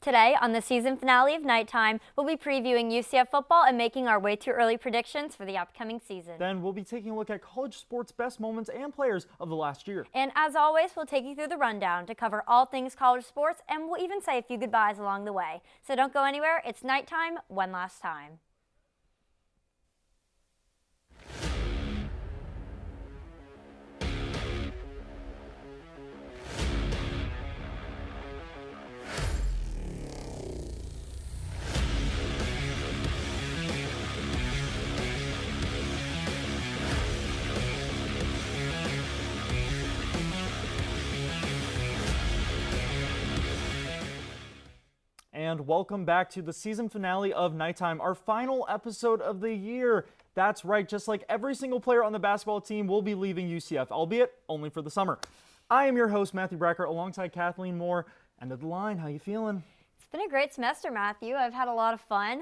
Today, on the season finale of Nighttime, we'll be previewing UCF football and making our way too early predictions for the upcoming season. Then we'll be taking a look at college sports best moments and players of the last year. And as always, we'll take you through the rundown to cover all things college sports, and we'll even say a few goodbyes along the way. So don't go anywhere. It's Nighttime one last time. And welcome back to the season finale of Nighttime, our final episode of the year. That's right, just like every single player on the basketball team will be leaving UCF, albeit only for the summer. I am your host, Matthew Bracker, alongside Kathleen Moore. End of the line, how you feeling? It's been a great semester, Matthew. I've had a lot of fun.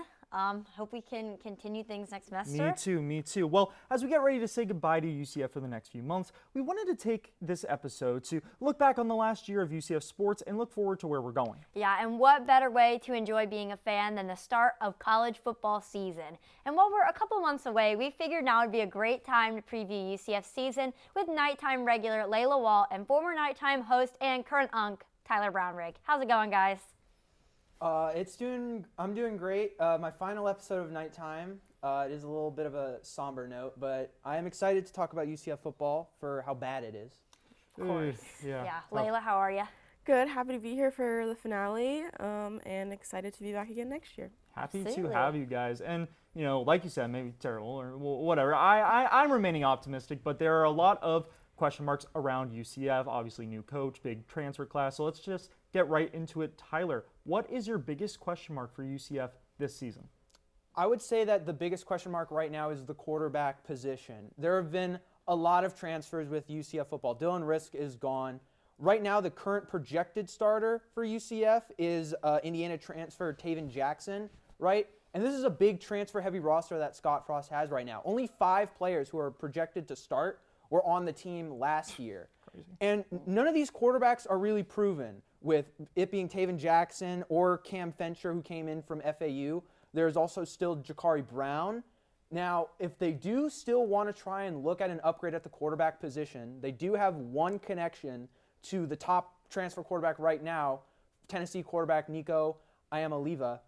Hope we can continue things next semester. Me too. Well, as we get ready to say goodbye to UCF for the next few months, we wanted to take this episode to look back on the last year of UCF sports and look forward to where we're going. Yeah, and what better way to enjoy being a fan than the start of college football season? And while we're a couple months away, we figured now would be a great time to preview UCF season with Nighttime regular Layla Walt and former Nighttime host and current UNC, Tyler Brownrigg. How's it going, guys? I'm doing great. My final episode of Nighttime, it is a little bit of a somber note, but I am excited to talk about UCF football for how bad it is. Of course. Yeah. Layla, how are you? Good. Happy to be here for the finale, and excited to be back again next year. Happy Absolutely. to have you guys. And, you know, like you said, maybe terrible or whatever. I'm remaining optimistic, but there are a lot of question marks around UCF. Obviously, new coach, big transfer class. So let's just get right into it. Tyler, what is your biggest question mark for UCF this season? I would say that the biggest question mark right now is the quarterback position. There have been a lot of transfers with UCF football. Dylan Risk is gone. Right now, the current projected starter for UCF is Indiana transfer Taven Jackson, right? And this is a big transfer-heavy roster that Scott Frost has right now. Only 5 players who are projected to start were on the team last year. Crazy. And none of these quarterbacks are really proven, with it being Taven Jackson or Cam Fencher, who came in from FAU. There's also still Jakari Brown. Now, if they do still want to try and look at an upgrade at the quarterback position, they do have one connection to the top transfer quarterback right now, Tennessee quarterback Nico Iamaleava,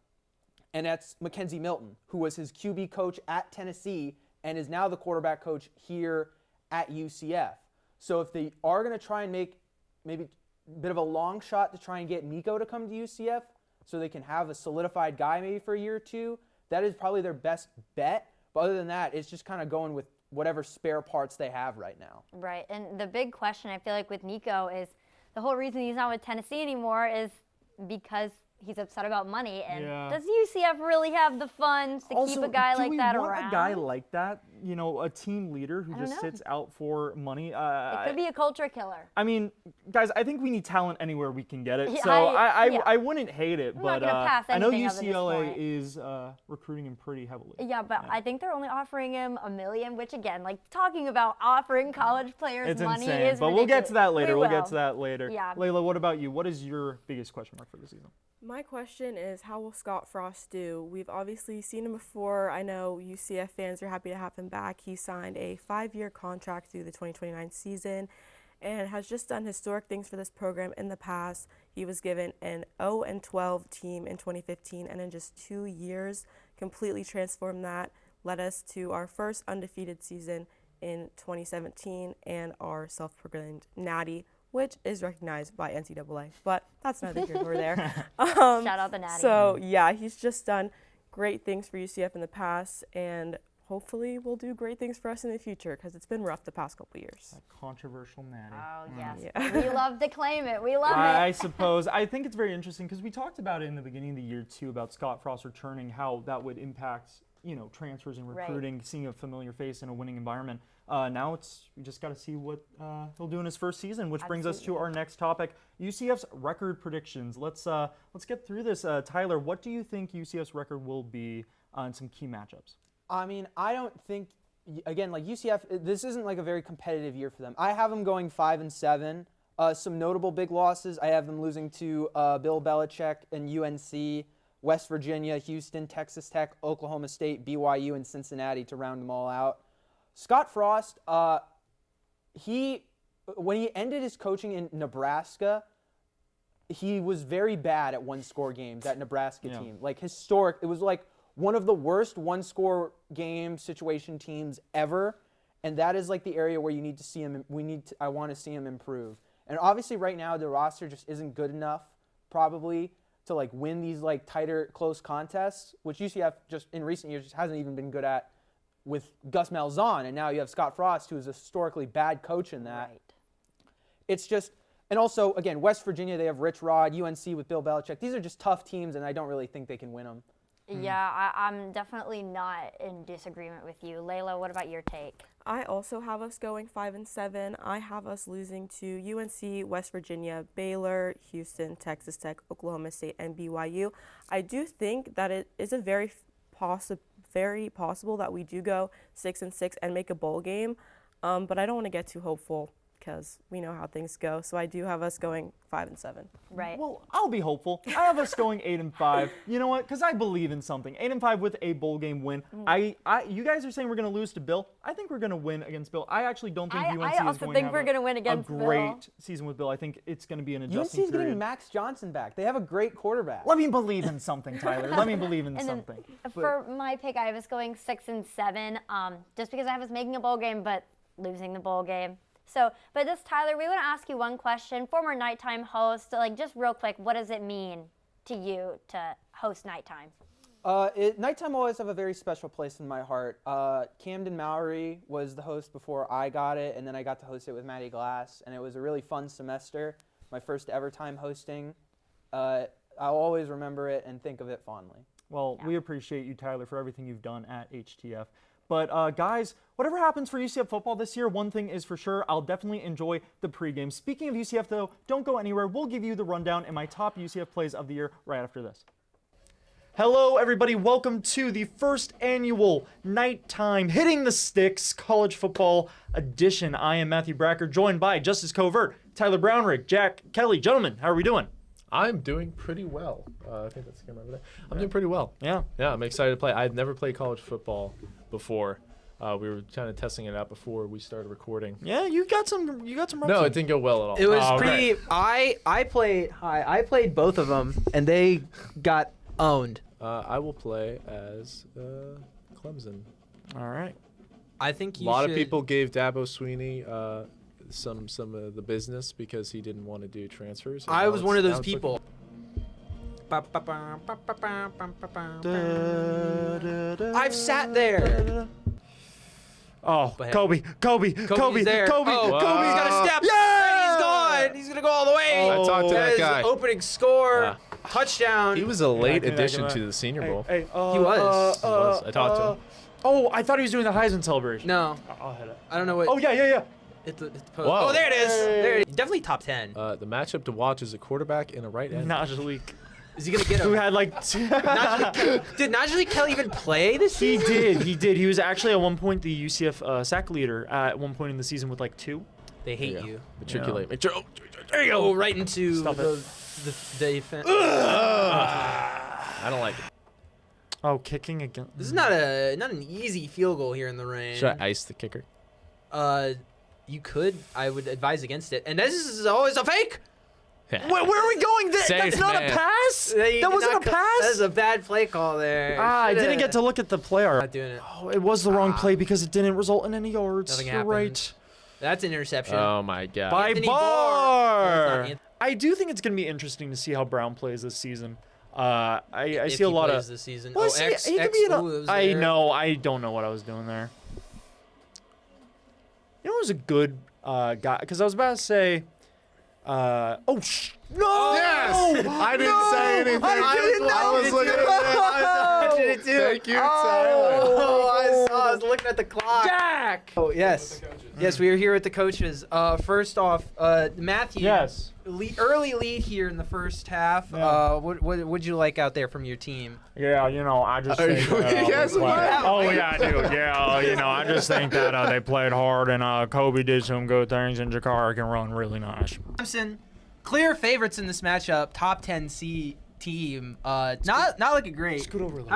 and that's Mackenzie Milton, who was his QB coach at Tennessee and is now the quarterback coach here at UCF. So if they are going to try and make maybe a bit of a long shot to try and get Nico to come to UCF so they can have a solidified guy maybe for a year or two, that is probably their best bet. But other than that, it's just kind of going with whatever spare parts they have right now. Right, and the big question I feel like with Nico is the whole reason he's not with Tennessee anymore is because he's upset about money. And does UCF really have the funds to keep a guy like that around? Do we want a guy like that, you know, a team leader who just sits out for money? It could be a culture killer. I mean, guys, I think we need talent anywhere we can get it. Yeah, So I wouldn't hate it, I'm but not gonna pass I know anything up at this UCLA point. is recruiting him pretty heavily. Yeah, but I think they're only offering him $1 million, which again, like talking about offering college players It's money insane, is but we'll get to that later. We We'll get will. to that later. Yeah. Layla, what about you? What is your biggest question mark for the season? My question is, how will Scott Frost do? We've obviously seen him before. I know UCF fans are happy to have him back. He signed a 5-year contract through the 2029 season and has just done historic things for this program in the past. He was given an 0-12 team in 2015, and in just 2 years completely transformed that, led us to our first undefeated season in 2017 and our self-proclaimed natty, which is recognized by NCAA, but that's neither here nor there. Shout out the Natty. So yeah, he's just done great things for UCF in the past, and hopefully will do great things for us in the future, because it's been rough the past couple years. That controversial natty. Oh, yes. Yeah. We love to claim it. We love it. I suppose. I think it's very interesting because we talked about it in the beginning of the year too, about Scott Frost returning, how that would impact, you know, transfers and recruiting, seeing a familiar face in a winning environment. Now we just got to see what he'll do in his first season, which brings us to our next topic, UCF's record predictions. Let's get through this. Tyler, what do you think UCF's record will be on some key matchups? I mean, I don't think, again, like UCF, this isn't like a very competitive year for them. I have them going 5-7, Some notable big losses, I have them losing to Bill Belichick and UNC, West Virginia, Houston, Texas Tech, Oklahoma State, BYU, and Cincinnati to round them all out. Scott Frost, when he ended his coaching in Nebraska, he was very bad at one-score games, that Nebraska team. Like, historic. It was like one of the worst one-score game situation teams ever, and that is like the area where you need to see him. I want to see him improve. And obviously right now the roster just isn't good enough probably to like win these like tighter, close contests, which UCF just in recent years just hasn't even been good at with Gus Malzahn, and now you have Scott Frost, who is a historically bad coach in that. Right. It's just, and also, again, West Virginia, they have Rich Rod, UNC with Bill Belichick. These are just tough teams, and I don't really think they can win them. Yeah, I'm definitely not in disagreement with you. Layla, what about your take? I also have us going 5-7. I have us losing to UNC, West Virginia, Baylor, Houston, Texas Tech, Oklahoma State, and BYU. I do think that it is a very possible that we do go 6-6 and make a bowl game, but I don't want to get too hopeful because we know how things go. So I do have us going 5-7. Right. Well, I'll be hopeful. I have us going 8-5. You know what? Because I believe in something. 8-5 with a bowl game win. You guys are saying we're going to lose to Bill. I think we're going to win against Bill. I actually don't think UNC I also think we're going to win against a Bill. great season with Bill. I think it's going to be an adjustment UNC's getting Max Johnson back. They have a great quarterback. Let me believe in something, Tyler. Let me believe in something. For my pick, I have us going 6-7, just because I have us making a bowl game, but losing the bowl game. So, but this, Tyler, we want to ask you one question. Former nighttime host, like just real quick, what does it mean to you to host nighttime? Nighttime always have a very special place in my heart. Camden Mowry was the host before I got it, and then I got to host it with Maddie Glass, and it was a really fun semester. My first ever time hosting. I'll always remember it and think of it fondly. Well, we appreciate you, Tyler, for everything you've done at HTF. But guys, whatever happens for UCF football this year, one thing is for sure, I'll definitely enjoy the pregame. Speaking of UCF, though, don't go anywhere. We'll give you the rundown and my top UCF plays of the year right after this. Hello, everybody. Welcome to the first annual Nighttime Hitting the Sticks College Football Edition. I am Matthew Bracker, joined by Justice Covert, Tyler Brownrigg, Jack Kelly. Gentlemen, how are we doing? I'm doing pretty well. I think that's the camera over there. I'm doing pretty well. Yeah, I'm excited to play. I've never played college football before. We were kind of testing it out before we started recording. Yeah, you got some reps. No, it didn't go well at all. It was pretty. I played both of them, and they got owned. I will play as Clemson. All right. I think a lot of people gave Dabo Sweeney some of the business because he didn't want to do transfers. I was one of those people. I've sat there. Oh, Kobe. Kobe's there. Kobe. Oh, Kobe's got a step. Yeah! He's gone. He's gonna go all the way. I talked to that guy. Opening score, touchdown. He was a late addition to the Senior Bowl. He was. I talked to him. Oh, I thought he was doing the Heisman celebration. No, I'll hit it. I don't know what. Oh, yeah. Hit the post. Whoa. Oh, there it is. There it is. Definitely top 10. The matchup to watch is a quarterback and a right end. Najee. Is he gonna get Who him? had like Did Najee Kelly even play this season? He did. He was actually at one point the UCF sack leader at one point in the season with like 2. They hate you. Matriculate. Yeah. There you go. Oh, right into Stop the defense. I don't like it. Oh, kicking again. This is not an easy field goal here in the rain. Should I ice the kicker? You could. I would advise against it. And this is always a fake. Where are we going? That's not a pass? That wasn't a pass? That was a bad play call there. I didn't get to look at the play art. Not doing it. Oh, it was the wrong play because it didn't result in any yards. Nothing You're happened. right. That's an interception. Oh my God. By Anthony Barr. Barr. I do think it's going to be interesting to see how Brown plays this season. I If see a he lot plays of. this season. Well, Oh, X. he could be in a, Ooh, it was I there. know. I don't know what I was doing there. You know, it was a good guy because I was about to say. No! Yes! I didn't say anything. I was looking at it. I was watching it too. Thank you, Tyler. Oh, I saw was looking at the clock. Jack! Oh, yes. Yes, we are here with the coaches. First off, Matthew. Yes. Early lead here in the first half. Yeah. What would you like out there from your team? Yeah, I just think I do. Yeah, I just think that they played hard and Kobe did some good things and Jakari can run really nice. Thompson, clear favorites in this matchup. Top 10 team. Not looking great. Scoot over a little.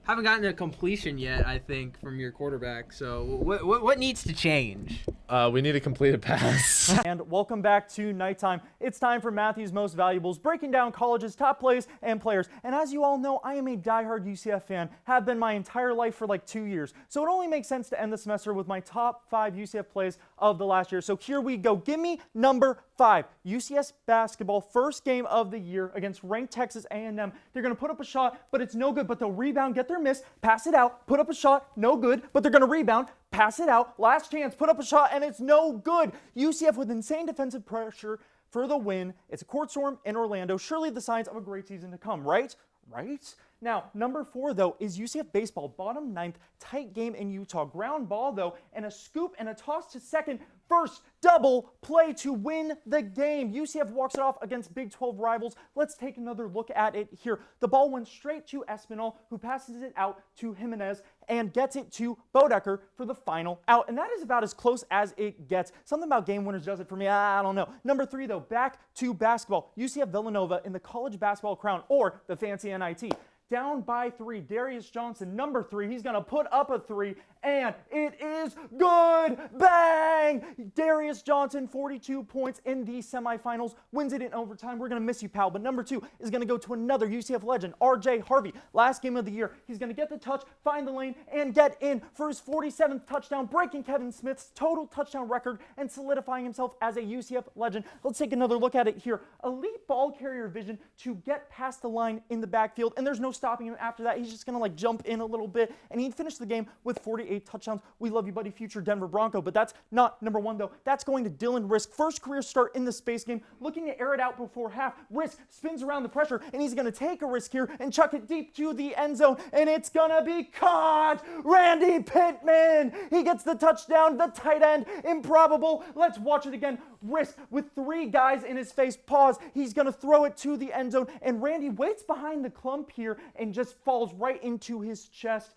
Haven't gotten a completion yet, I think, from your quarterback. So what needs to change? We need a completed pass. And welcome back to Nighttime. It's time for Matthew's Most Valuables, breaking down college's top plays and players. And as you all know, I am a diehard UCF fan, have been my entire life for like 2 years. So it only makes sense to end the semester with my top 5 UCF plays of the last year. So here we go. Give me number 5. UCF basketball, first game of the year against ranked Texas A&M. They're going to put up a shot, but it's no good. But they'll rebound, get their miss, pass it out, put up a shot, no good. But they're going to rebound, pass it out, last chance, put up a shot, and it's no good. UCF with insane defensive pressure for the win. It's a court storm in Orlando. Surely the signs of a great season to come, right? Right? Now, number 4, though, is UCF baseball. Bottom 9th, tight game in Utah. Ground ball, though, and a scoop and a toss to second. First double play to win the game. UCF walks it off against Big 12 rivals. Let's take another look at it here. The ball went straight to Espinal, who passes it out to Jimenez and gets it to Bodecker for the final out. And that is about as close as it gets. Something about game winners does it for me. I don't know. Number 3, though, back to basketball. UCF Villanova in the college basketball crown, or the fancy NIT. Down by 3, Darius Johnson, number 3. He's going to put up a 3, and it is good. Bang! Darius Johnson, 42 points in the semifinals, wins it in overtime. We're going to miss you, pal. But number 2 is going to go to another UCF legend, R.J. Harvey. Last game of the year, he's going to get the touch, find the lane, and get in for his 47th touchdown, breaking Kevin Smith's total touchdown record and solidifying himself as a UCF legend. Let's take another look at it here. Elite ball carrier vision to get past the line in the backfield, and there's no stopping him after that. He's just going to jump in a little bit, and he finished the game with 48 touchdowns. We love you, buddy, future Denver Bronco, but that's not number 1, though. That's going to Dylan Risk. First career start in the space game, looking to air it out before half. Risk spins around the pressure, and he's going to take a risk here and chuck it deep to the end zone, and it's going to be caught. Randy Pittman, he gets the touchdown, the tight end, improbable. Let's watch it again. Risk with 3 guys in his face. Pause. He's going to throw it to the end zone, and Randy waits behind the clump here and just falls right into his chest,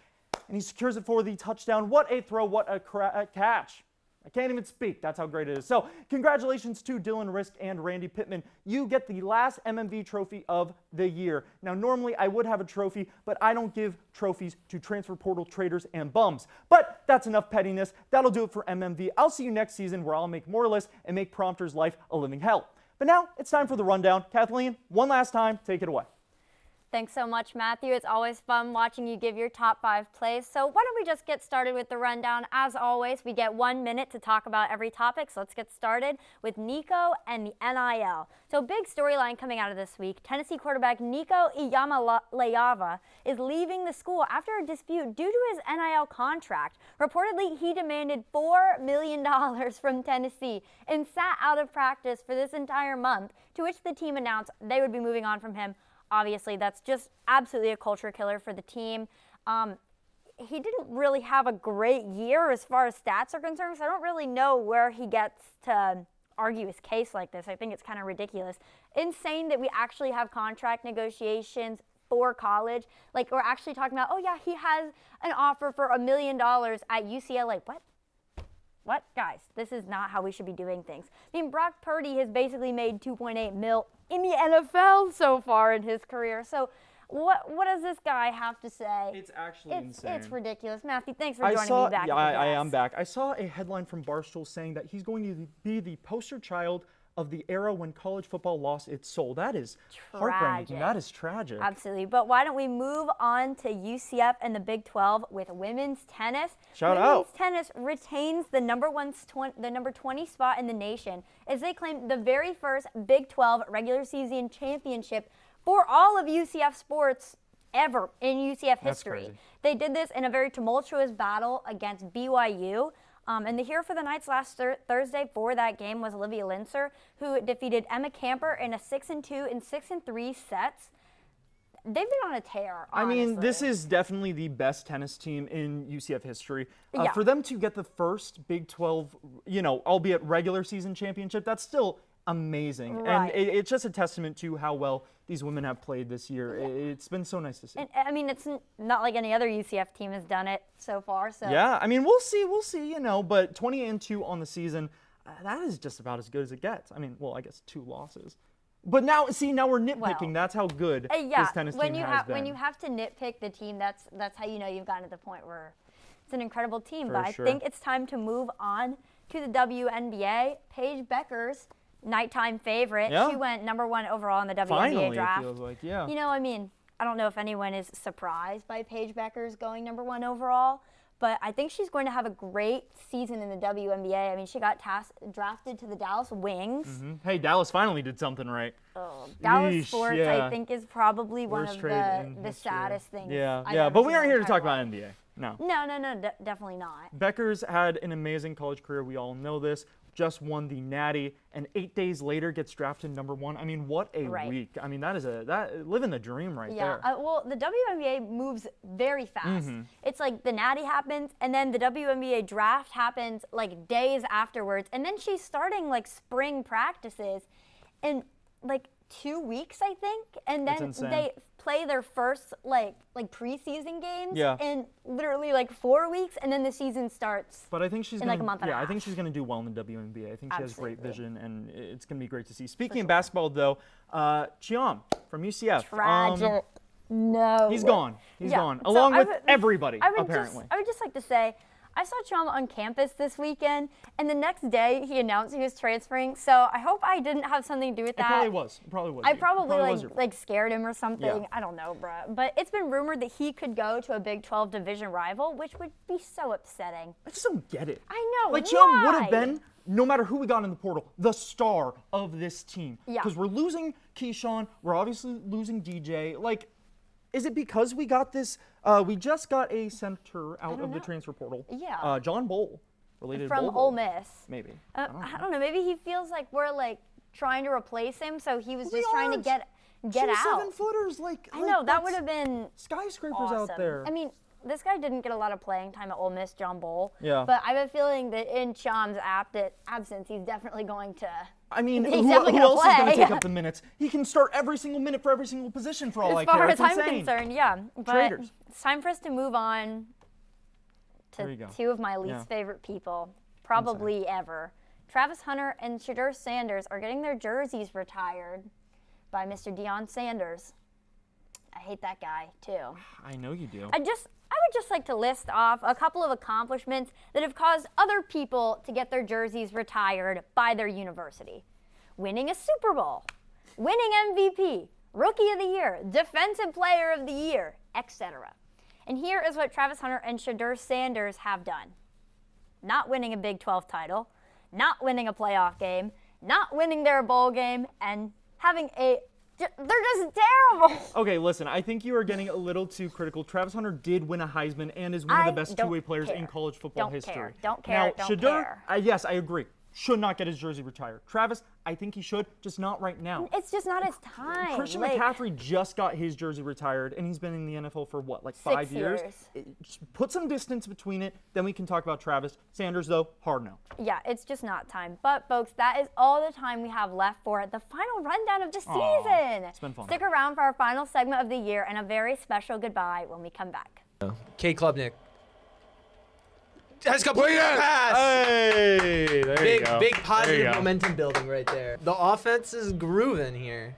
and he secures it for the touchdown. What a throw, what a catch. I can't even speak. That's how great it is. So congratulations to Dylan Risk and Randy Pittman. You get the last MMV trophy of the year. Now, normally I would have a trophy, but I don't give trophies to transfer portal traders and bums. But that's enough pettiness. That'll do it for MMV. I'll see you next season, where I'll make more lists and make Prompter's life a living hell. But now it's time for the rundown. Kathleen, one last time, take it away. Thanks so much, Matthew. It's always fun watching you give your top 5 plays. So why don't we just get started with the rundown? As always, we get 1 minute to talk about every topic. So let's get started with Nico and the NIL. So big storyline coming out of this week. Tennessee quarterback Nico Layava is leaving the school after a dispute due to his NIL contract. Reportedly, he demanded $4 million from Tennessee and sat out of practice for this entire month, to which the team announced they would be moving on from him. Obviously, that's just absolutely a culture killer for the team. He didn't really have a great year as far as stats are concerned, so I don't really know where he gets to argue his case like this. I think it's kind of ridiculous. Insane that we actually have contract negotiations for college. Like, we're actually talking about, oh yeah, he has an offer for $1 million at UCLA. What? Guys, this is not how we should be doing things. I mean, Brock Purdy has basically made $2.8 million in the NFL so far in his career. So what does this guy have to say? It's actually insane. It's ridiculous. Matthew, thanks for joining me back. Yeah, I am back. I saw a headline from Barstool saying that he's going to be the poster child of the era when college football lost its soul. That is heartbreaking. That is tragic. Absolutely. But why don't we move on to UCF and the Big 12 with women's tennis. Shout out. Women's tennis retains the number 20 spot in the nation as they claim the very first Big 12 regular season championship for all of UCF sports ever in UCF history. Crazy. They did this in a very tumultuous battle against BYU. And the hero for the Knights last Thursday for that game was Olivia Linser, who defeated Emma Camper in a 6-2 and 6-3 sets. they've been on a tear, honestly. I mean, this is definitely the best tennis team in UCF history. Yeah. For them to get the first Big 12, albeit regular season championship, that's still amazing. Right. And it's just a testament to how well these women have played this year. It's been so nice to see. And, I mean, it's not like any other UCF team has done it so far. So Yeah, I mean, we'll see, but 20-2 on the season, that is just about as good as it gets. I mean, well, I guess 2 losses. But now we're nitpicking. Well, that's how good yeah, this tennis team has been. when you have to nitpick the team, that's how you know you've gotten to the point where it's an incredible team. For But sure. I think it's time to move on to the WNBA. Paige Becker's nighttime favorite. Yeah. She went #1 overall in the WNBA Finally, draft. it feels like, yeah. I mean, I don't know if anyone is surprised by Paige Becker's going #1 overall, but I think she's going to have a great season in the WNBA. I mean, she got drafted to the Dallas Wings. Hey, Dallas finally did something right. Dallas Yeesh, sports, yeah. I think, is probably one Worst of trade in the history. saddest things. Yeah, I've yeah, ever but we seen aren't in here my to talk entire about life. NBA. No. No, definitely not. Becker's had an amazing college career. We all know this. Just won the Natty, and 8 days later gets drafted #1. I mean, what a Right. week! I mean, that living the dream right Yeah, there. well, the WNBA moves very fast. It's like the Natty happens, and then the WNBA draft happens like days afterwards, and then she's starting like spring practices in like 2 weeks, I think, and That's then insane. they play their first like preseason games Yeah. in literally like 4 weeks, and then the season starts. But I think she's in, gonna, like, a month and a I think half. she's gonna do well in the WNBA. I think she has great Absolutely. vision, and it's gonna be great to see. Speaking of basketball, though, Chiam from UCF. Tragic. No. He's gone. He's Yeah, gone, so along I with would- everybody, I would apparently. I would just like to say, I saw Chum on campus this weekend, and the next day he announced he was transferring. So I hope I didn't have something to do with It that. probably was. It probably was. I you. It probably was your fault. like scared him or something. Yeah. I don't know, bruh. But it's been rumored that he could go to a Big 12 division rival, which would be so upsetting. I just don't get it. I know. Like, Chiam would have why? been, no matter who we got in the portal, the star of this team. Yeah. Because we're losing Keyshawn, we're obviously losing DJ. Like, is it because we got this? We just got a center out of the know. transfer portal. Yeah. John Bull, related From to Ole Miss. Maybe. I don't know. Maybe he feels like we're like trying to replace him, so he was We just trying to aren't. get Two out. 7-footers, like. I know that would have been skyscrapers awesome. out there. I mean, this guy didn't get a lot of playing time at Ole Miss, John Bull. Yeah. But I have a feeling that in Cham's absence, he's definitely going to. I mean, He's who definitely gonna else is going to play. take up the minutes? He can start every single minute for every single position for all I As far care. as It's I'm insane. concerned, yeah. But Traitors. it's time for us to move on There to you go. two of my least Yeah. favorite people, probably ever. Travis Hunter and Shedeur Sanders are getting their jerseys retired by Mr. Deion Sanders. I hate that guy, too. I know you do. I would just like to list off a couple of accomplishments that have caused other people to get their jerseys retired by their university. Winning a Super Bowl, winning MVP, Rookie of the Year, Defensive Player of the Year, etc. And here is what Travis Hunter and Shedeur Sanders have done. Not winning a Big 12 title, not winning a playoff game, not winning their bowl game, and having they're just terrible. Okay, listen, I think you are getting a little too critical. Travis Hunter did win a Heisman and is one of the best don't two-way players in care. college football Don't history. care. Don't care. Now, Don't Shedeur, care. yes, I agree, should not get his jersey retired. Travis, I think he should, just not right now. It's just not his time. Christian Like, McCaffrey just got his jersey retired, and he's been in the NFL for what, like 5 years? Just put some distance between it, then we can talk about Travis. Sanders, though, hard no. Yeah, it's just not time. But, folks, that is all the time we have left for the final rundown of the season. It's been fun. Stick around for our final segment of the year and a very special goodbye when we come back. Kate Klubnik has completed the pass. Hey, there you go. Big There you positive go. momentum building right there. The offense is grooving here.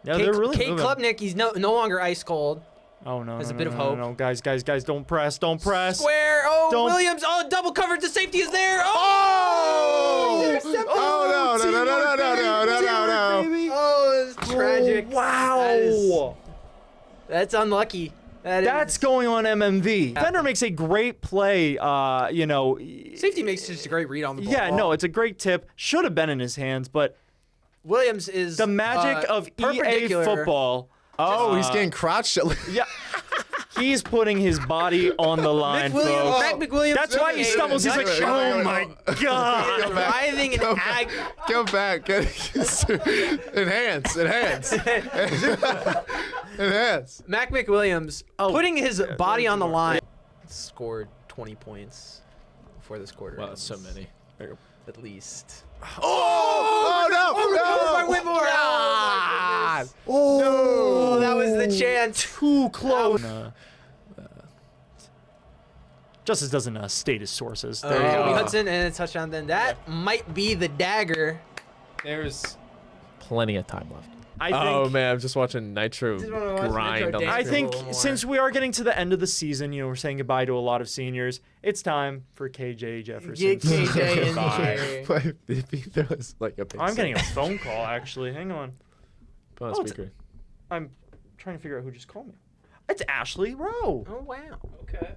Yeah, Kate, they're really Kate moving. Klubnik, he's no longer ice cold. Oh, no, There's no, a bit no, of no, hope. No, guys, don't press, don't press. Square. Oh, Don't- Williams. Oh, double coverage. The safety is there. Oh! Intercepted. Oh, no. Baby. Oh, it's tragic. Wow. That's unlucky. That's going on MMV. Defender makes a great play, Safety makes just a great read on the ball. Yeah, no, it's a great tip. Should have been in his hands, but Williams is the magic of EA perpendicular. football. Oh, he's getting crouched. Yeah. He's putting his body on the line, folks. Mac McWilliams. That's why he stumbles. He's like, oh my God. Writhing in Go back. Enhance. It is. Mac McWilliams putting his body on the line. Scored 20 points before this quarter. Wow, that's so ends. many. At least. Oh no! By Whitmore. Ah! Oh, that was the chance. Too close. Justice doesn't state his sources. There you Kobe go. Hudson and a touchdown. Then that might be the dagger. There's plenty of time left. I think, Oh man, I'm just watching Nitro Just wanna watch grind Nitro on the dance. I a think little more. since we are getting to the end of the season, we're saying goodbye to a lot of seniors. It's time for KJ Jefferson. Get KJ in Goodbye. here. But if there was like a big I'm getting a phone call, actually. Hang on. Put on Oh, it's- speaker. I'm trying to figure out who just called me. It's Ashley Rowe. Oh wow. Okay.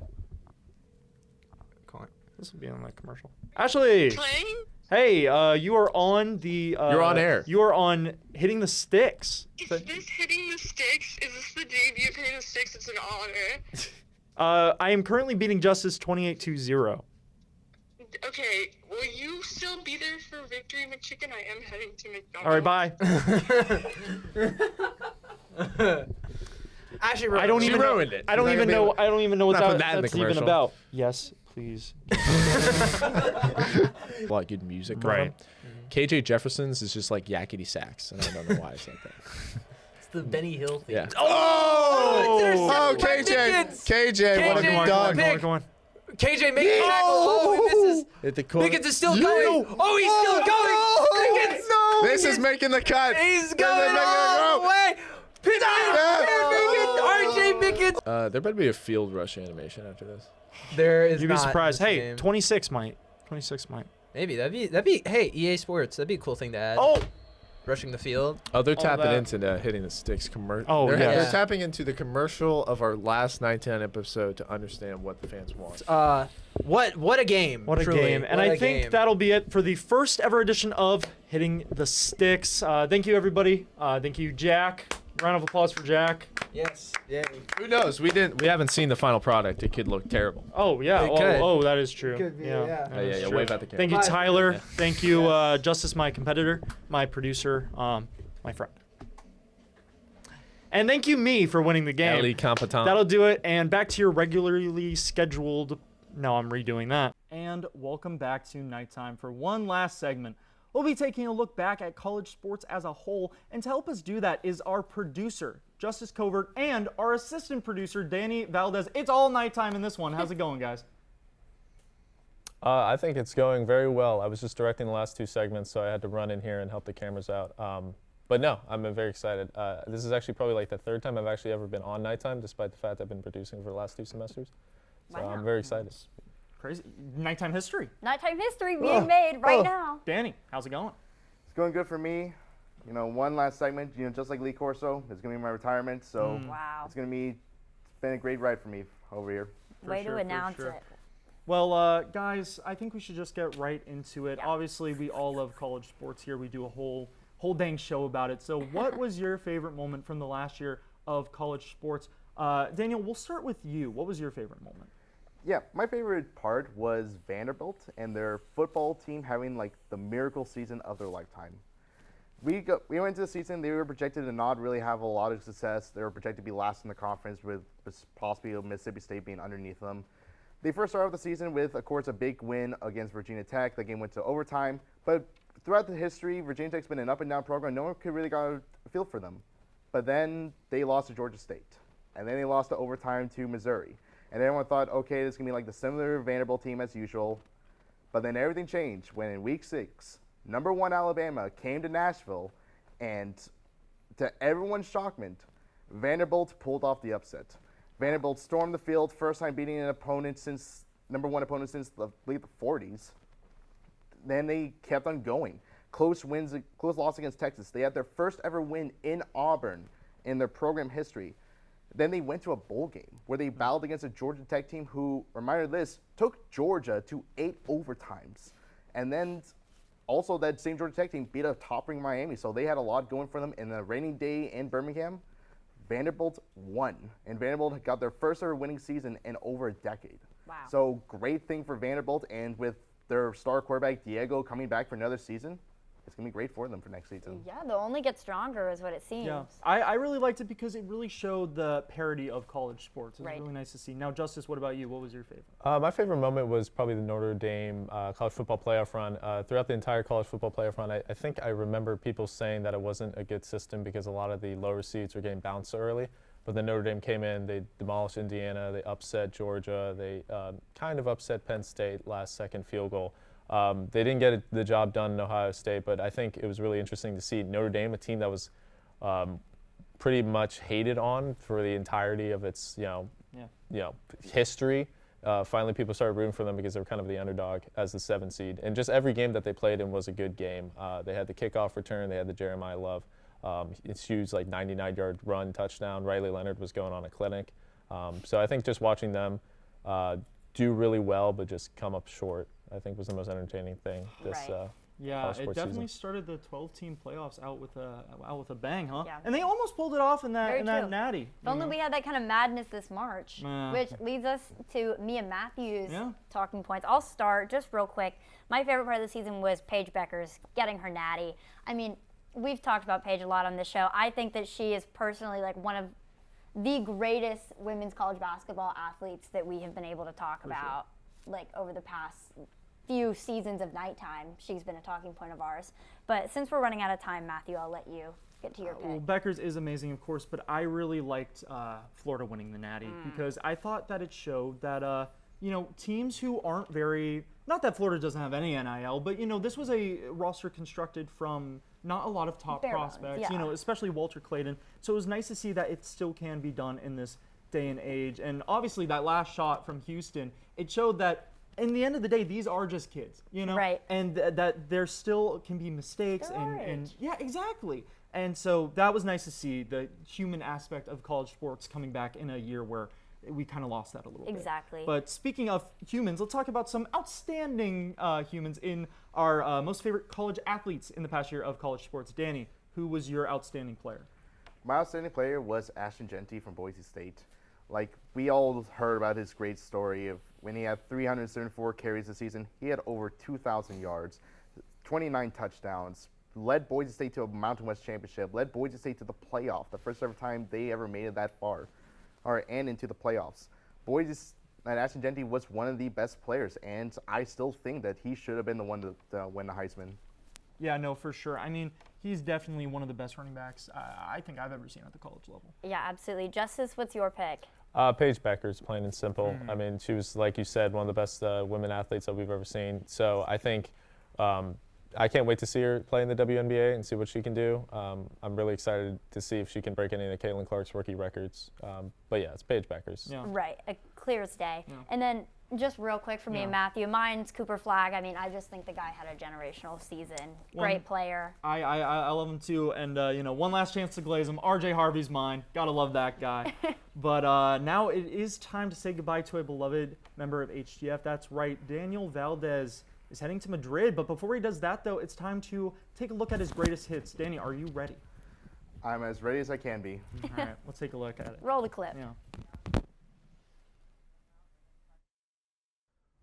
Call it. This will be on that commercial. Ashley. Playing? Hey, you are on the. You're on air. You are on Hitting the Sticks. Is this hitting the sticks? Is this the debut of hitting the sticks? It's an honor. I am currently beating Justice 28-0. Okay, will you still be there for Victory McChicken? I am heading to McDonald's. All right, bye. Actually, I don't She even ruined it. I don't She's not even gonna be know. able- I don't even know what Not putting that in the that's even commercial. about. Yes, please. A lot of good music. on Right. them. KJ Jefferson's is just like yakety sax, and I don't know why it's like that. It's the Benny Hill thing. Yeah. Oh, KJ, KJ, what have KJ, you come done? on, pick. Come on. KJ making a tackle. Oh, he misses. Hit the corner. Pickens is still going. Oh, he's still going. Pickens. This is making the cut. He's This is going making it all go. the way. RJ Pickens. There better be a field rush animation after this. There is You'd be not surprised. in this Hey, game. 26 might. 26 might. Maybe that'd be. Hey, EA Sports. That'd be a cool thing to add. Oh, Rushing the field. Oh, they're All tapping that. into the Hitting the Sticks commercial. Oh, they're, yeah. they're tapping into the commercial of our last 9-10 episode to understand what the fans want. What a game. what a truly. game. And What I a think game. that'll be it for the first ever edition of Hitting the Sticks. Thank you, everybody. Thank you, Jack. Round of applause for Jack. Yes. Yeah. Who knows? We haven't seen the final product. It could look terrible. Oh, yeah. It could. Oh, that is true. Could be, yeah. yeah. that is Yeah. true. Wave at the camera. Thank you, Bye. Tyler. Yeah. Thank you, Justice, my competitor, my producer, my friend. And thank you, me, for winning the game. Ali Competent. That'll do it. And back to your regularly scheduled. No, I'm redoing that. And welcome back to Nighttime for one last segment. We'll be taking a look back at college sports as a whole. And to help us do that is our producer, Justice Covert, and our assistant producer, Danny Valdez. It's all nighttime in this one. How's it going, guys? I think it's going very well. I was just directing the last two segments, so I had to run in here and help the cameras out. But no, I'm very excited. This is actually probably like the third time I've actually ever been on nighttime, despite the fact I've been producing for the last 2 semesters. So Wow. I'm very excited. Crazy. Nighttime history. Nighttime history being made right now. Danny, how's it going? It's going good for me. One last segment, just like Lee Corso, it's going to be my retirement. So Wow. it's been a great ride for me over here. Way sure, to for announce sure. it. Well, guys, I think we should just get right into it. Yeah. Obviously, we all love college sports here. We do a whole dang show about it. So what was your favorite moment from the last year of college sports? Daniel, we'll start with you. What was your favorite moment? Yeah, my favorite part was Vanderbilt and their football team having like the miracle season of their lifetime. We went into the season, they were projected to not really have a lot of success. They were projected to be last in the conference with possibly Mississippi State being underneath them. They first started off the season with, of course, a big win against Virginia Tech. The game went to overtime. But throughout the history, Virginia Tech's been an up-and-down program. No one could really got a feel for them. But then they lost to Georgia State. And then they lost to overtime to Missouri. And everyone thought, okay, this is going to be like the similar Vanderbilt team as usual. But then everything changed when in week 6, #1 Alabama came to Nashville. And to everyone's shockment, Vanderbilt pulled off the upset. Vanderbilt stormed the field, first time beating an opponent since #1 opponent since the late 40s. Then they kept on going. Close loss against Texas. They had their first ever win in Auburn in their program history. Then they went to a bowl game where they battled against a Georgia Tech team who, reminder this, took Georgia to 8 overtimes. And then also that same Georgia Tech team beat a top-ranked Miami, so they had a lot going for them. In a rainy day in Birmingham, Vanderbilt won, and Vanderbilt got their first ever winning season in over a decade. Wow. So great thing for Vanderbilt, and with their star quarterback Diego coming back for another season, it's going to be great for them for next season. Yeah, they'll only get stronger is what it seems. Yeah, I really liked it because it really showed the parity of college sports. It was Right. really nice to see. Now, Justice, what about you? What was your favorite? My favorite moment was probably the Notre Dame college football playoff run. Throughout the entire college football playoff run, I think I remember people saying that it wasn't a good system because a lot of the lower seeds were getting bounced so early. But then Notre Dame came in, they demolished Indiana, they upset Georgia, they kind of upset Penn State last-second field goal. They didn't get the job done in Ohio State, but I think it was really interesting to see Notre Dame, a team that was pretty much hated on for the entirety of its history. Finally, people started rooting for them because they were kind of the underdog as the 7th seed. And just every game that they played in was a good game. They had the kickoff return, they had the Jeremiah Love. It's huge, like 99-yard run touchdown. Riley Leonard was going on a clinic. So I think just watching them do really well but just come up short, I think was the most entertaining thing this Yeah, it definitely season. started the 12-team playoffs out with a bang, huh? Yeah. And they almost pulled it off in Very that true. natty. If only we had that kind of madness this March, which leads us to me and Matthew's talking points. I'll start just real quick. My favorite part of the season was Paige Beckers getting her natty. I mean, we've talked about Paige a lot on this show. I think that she is personally like one of the greatest women's college basketball athletes that we have been able to talk about like over the past few seasons of nighttime. She's been a talking point of ours. But since we're running out of time, Matthew, I'll let you get to your pick. Well, Beckers is amazing, of course, but I really liked Florida winning the Natty because I thought that it showed that, teams who aren't very, not that Florida doesn't have any NIL, but, this was a roster constructed from not a lot of top prospects, especially Walter Clayton. So it was nice to see that it still can be done in this day and age. And obviously that last shot from Houston, it showed that in the end of the day, these are just kids, Right. and that there still can be mistakes and yeah, exactly. And so that was nice to see the human aspect of college sports coming back in a year where we kind of lost that a little bit. Exactly. But speaking of humans, let's talk about some outstanding humans in our most favorite college athletes in the past year of college sports. Danny, who was your outstanding player? My outstanding player was Ashton Jeanty from Boise State. Like, we all heard about his great story of when he had 374 carries this season. He had over 2,000 yards, 29 touchdowns, led Boise State to a Mountain West championship, led Boise State to the playoff, the first ever time they ever made it that far, and into the playoffs. Ashton Jeanty was one of the best players, and I still think that he should have been the one to win the Heisman. Yeah, no, for sure. I mean, he's definitely one of the best running backs I think I've ever seen at the college level. Yeah, absolutely. Justice, what's your pick? Paige Beckers, plain and simple. I mean, she was, like you said, one of the best women athletes that we've ever seen. So I think I can't wait to see her play in the WNBA and see what she can do. I'm really excited to see if she can break any of Caitlin Clark's rookie records. But yeah, it's Paige Beckers. Yeah. Right, clear as day. Yeah. And then just real quick for me and Matthew, mine's Cooper Flagg. I mean, I just think the guy had a generational season. Great player. I love him too. And, one last chance to glaze him. RJ Harvey's mine. Gotta love that guy. But now it is time to say goodbye to a beloved member of HGF. That's right, Daniel Valdez is heading to Madrid. But before he does that, though, it's time to take a look at his greatest hits. Danny, are you ready? I'm as ready as I can be. All right, let's take a look at it. Roll the clip. Yeah.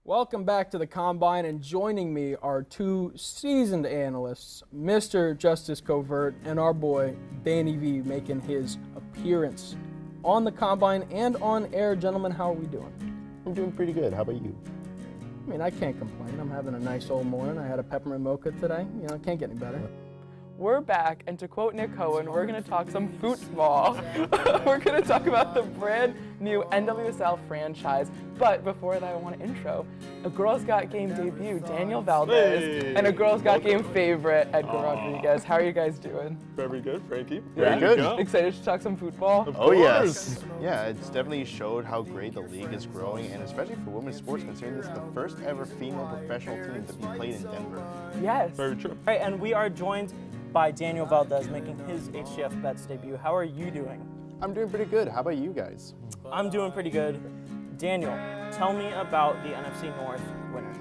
Welcome back to the Combine, and joining me are two seasoned analysts, Mr. Justice Covert and our boy Danny V, making his appearance on the Combine and on air. Gentlemen, how are we doing? I'm doing pretty good. How about you? I mean, I can't complain. I'm having a nice old morning. I had a peppermint mocha today. Can't get any better. We're back, and to quote Nick Cohen, we're going to talk some football. We're going to talk about the brand new NWSL franchise. But before that, I want to intro a Girls Got Game debut, Daniel Valdez, and a Girls Got Game favorite, Edgar Rodriguez. How are you guys doing? Very good, Frankie. Yeah? Very good. Excited to talk some football? Oh, yes. Yeah, it's definitely showed how great the league is growing, and especially for women's sports, considering this is the first ever female professional team to be played in Denver. Yes. Very true. All right, and we are joined by Daniel Valdez making his HGF Bets debut. How are you doing? I'm doing pretty good. How about you guys? I'm doing pretty good. Daniel, tell me about the NFC North winner.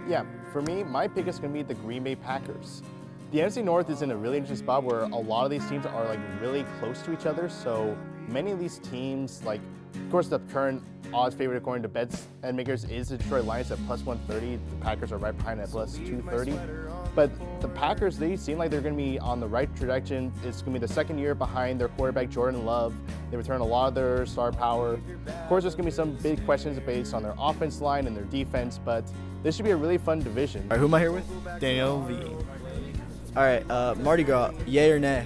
Yeah, for me, my pick is going to be the Green Bay Packers. The NFC North is in a really interesting spot where a lot of these teams are like really close to each other. So many of these teams, like, of course, the current odds favorite according to bets and makers is the Detroit Lions at plus 130. The Packers are right behind at plus 230. But the Packers, they seem like they're going to be on the right trajectory. It's going to be the second year behind their quarterback, Jordan Love. They return a lot of their star power. Of course, there's going to be some big questions based on their offense line and their defense, but this should be a really fun division. All right, who am I here with? Daniel V. All right, Mardi Gras, yay or nay?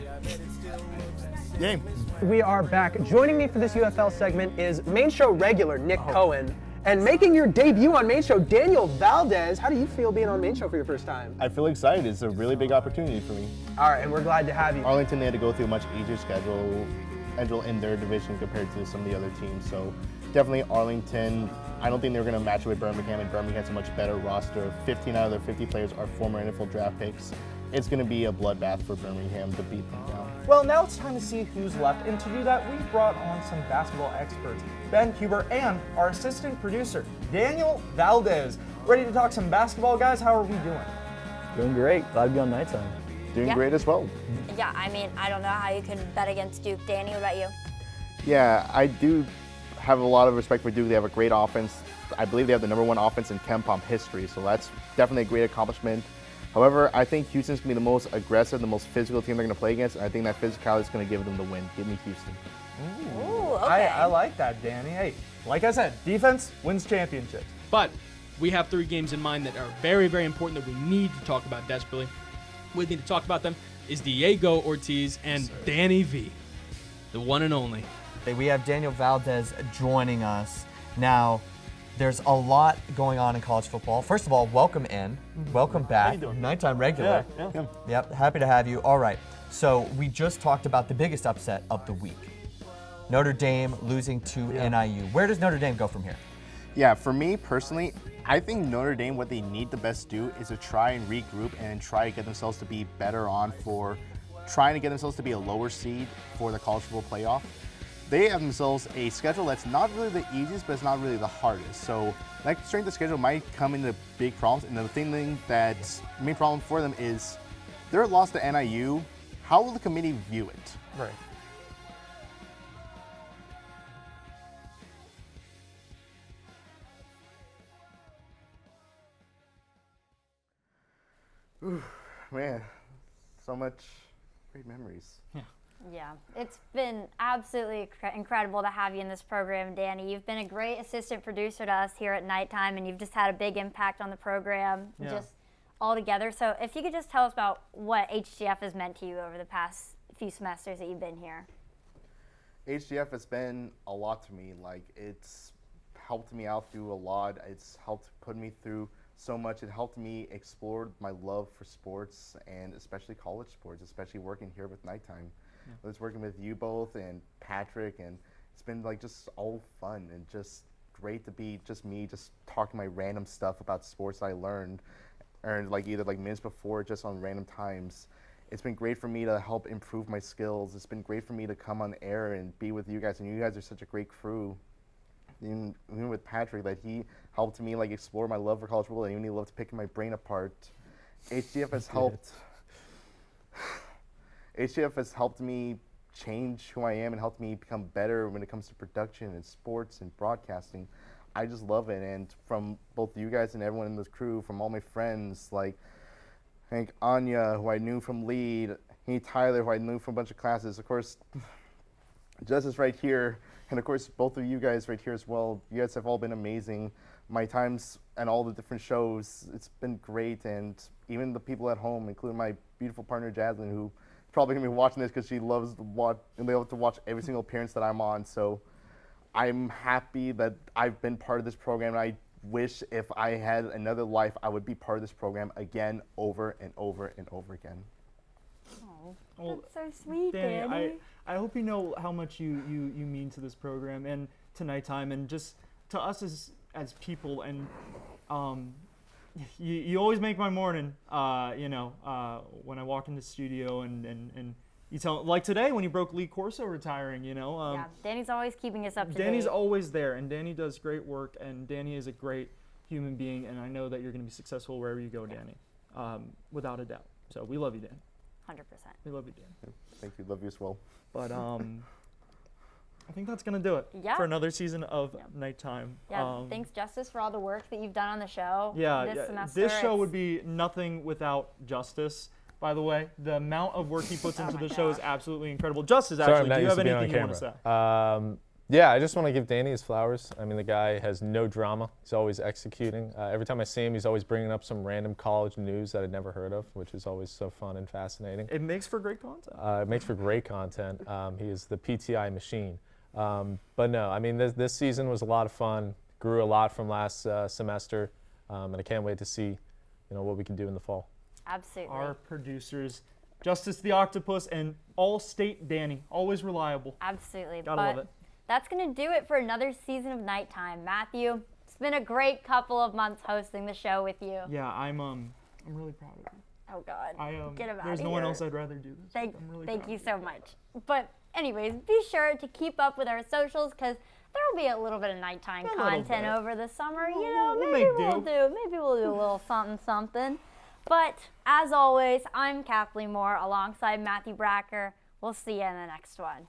Yay. We are back. Joining me for this UFL segment is main show regular Nick Cohen. And making your debut on main show, Daniel Valdez. How do you feel being on main show for your first time? I feel excited. It's a really big opportunity for me. All right, and we're glad to have you. Arlington, they had to go through a much easier schedule in their division compared to some of the other teams. So definitely Arlington, I don't think they were going to match it with Birmingham, and Birmingham has a much better roster. 15 out of their 50 players are former NFL draft picks. It's going to be a bloodbath for Birmingham to beat them down. Well, now it's time to see who's left, and to do that, we brought on some basketball experts, Ben Huber and our assistant producer, Daniel Valdez. Ready to talk some basketball, guys? How are we doing? Doing great. Glad to be on nighttime. Doing great as well. Yeah, I mean, I don't know how you can bet against Duke. Danny, what about you? Yeah, I do have a lot of respect for Duke. They have a great offense. I believe they have the #1 offense in KenPom history, so that's definitely a great accomplishment. However, I think Houston's going to be the most aggressive, the most physical team they're going to play against, and I think that physicality is going to give them the win. Give me Houston. Ooh, okay. I like that, Danny. Hey, like I said, defense wins championships. But we have 3 games in mind that are very, very important that we need to talk about desperately. With me to talk about them is Diego Ortiz and Danny V, the one and only. We have Daniel Valdez joining us. Now, there's a lot going on in college football. First of all, welcome in. Welcome back. How you doing? Nighttime regular. Yeah. Yep, happy to have you. All right, so we just talked about the biggest upset of the week. Notre Dame losing to NIU. Where does Notre Dame go from here? Yeah, for me personally, I think Notre Dame, what they need to best do is to try and regroup and try to get themselves to be better on for trying to get themselves to be a lower seed for the college football playoff. They have themselves a schedule that's not really the easiest, but it's not really the hardest. So that strength of schedule might come into big problems. And the thing that's the main problem for them is their loss to NIU. How will the committee view it? Right. Ooh, man, so much great memories. Yeah. Yeah, it's been absolutely incredible to have you in this program, Danny. You've been a great assistant producer to us here at Nighttime, and you've just had a big impact on the program just all together. So if you could just tell us about what HGF has meant to you over the past few semesters that you've been here. HGF has been a lot to me. Like, it's helped me out through a lot. It's helped put me through so much. It helped me explore my love for sports, and especially college sports, especially working here with Nighttime. I was working with you both and Patrick, and it's been like just all fun and just great to be just me just talking my random stuff about sports I learned like either like minutes before, just on random times. It's been great for me to help improve my skills. It's been great for me to come on air and be with you guys, and you guys are such a great crew. Even with Patrick, that he helped me like explore my love for college football, and even he loved picking my brain apart. HGF has helped. HGF has helped me change who I am and helped me become better when it comes to production and sports and broadcasting. I just love it, and from both you guys and everyone in this crew, from all my friends, like Hank, Anya, who I knew from Lead, Tyler, who I knew from a bunch of classes, of course, Justice right here, and of course both of you guys right here as well. You guys have all been amazing. My times and all the different shows, it's been great, and even the people at home, including my beautiful partner Jasmine, who probably gonna be watching this because she loves to watch, and they love to watch every single appearance that I'm on. So I'm happy that I've been part of this program, and I wish if I had another life, I would be part of this program again, over and over and over again. Oh, Well, that's so sweet, Danny, Danny. I hope you know how much you mean to this program and to Nighttime, and just to us as people. And you always make my morning, when I walk in the studio and you tell, like today when you broke Lee Corso retiring, yeah, Danny's always keeping us up to date. Danny's always there, and Danny does great work, and Danny is a great human being, and I know that you're going to be successful wherever you go, Danny, without a doubt. So we love you, Dan. 100%. We love you, Dan. Thank you. Love you as well. But I think that's going to do it for another season of Nighttime. Yeah, thanks, Justice, for all the work that you've done on the show this semester. This show would be nothing without Justice. By the way, the amount of work he puts into the show is absolutely incredible. Justice, actually, do you have anything you want to say? Yeah, I just want to give Danny his flowers. I mean, the guy has no drama. He's always executing. Every time I see him, he's always bringing up some random college news that I'd never heard of, which is always so fun and fascinating. It makes for great content. It makes for great content. He is the PTI machine. But no, I mean, this season was a lot of fun. Grew a lot from last semester, and I can't wait to see, what we can do in the fall. Absolutely. Our producers, Justice the Octopus and All-State Danny, always reliable. Absolutely. Gotta love it. That's going to do it for another season of Nighttime. Matthew, it's been a great couple of months hosting the show with you. Yeah, I'm really proud of you. Oh God, get him out There's no one else I'd rather do this. Thank you so much. But anyways, be sure to keep up with our socials because there will be a little bit of nighttime content over the summer. Maybe we'll do a little something. But as always, I'm Kathleen Moore alongside Matthew Bracker. We'll see you in the next one.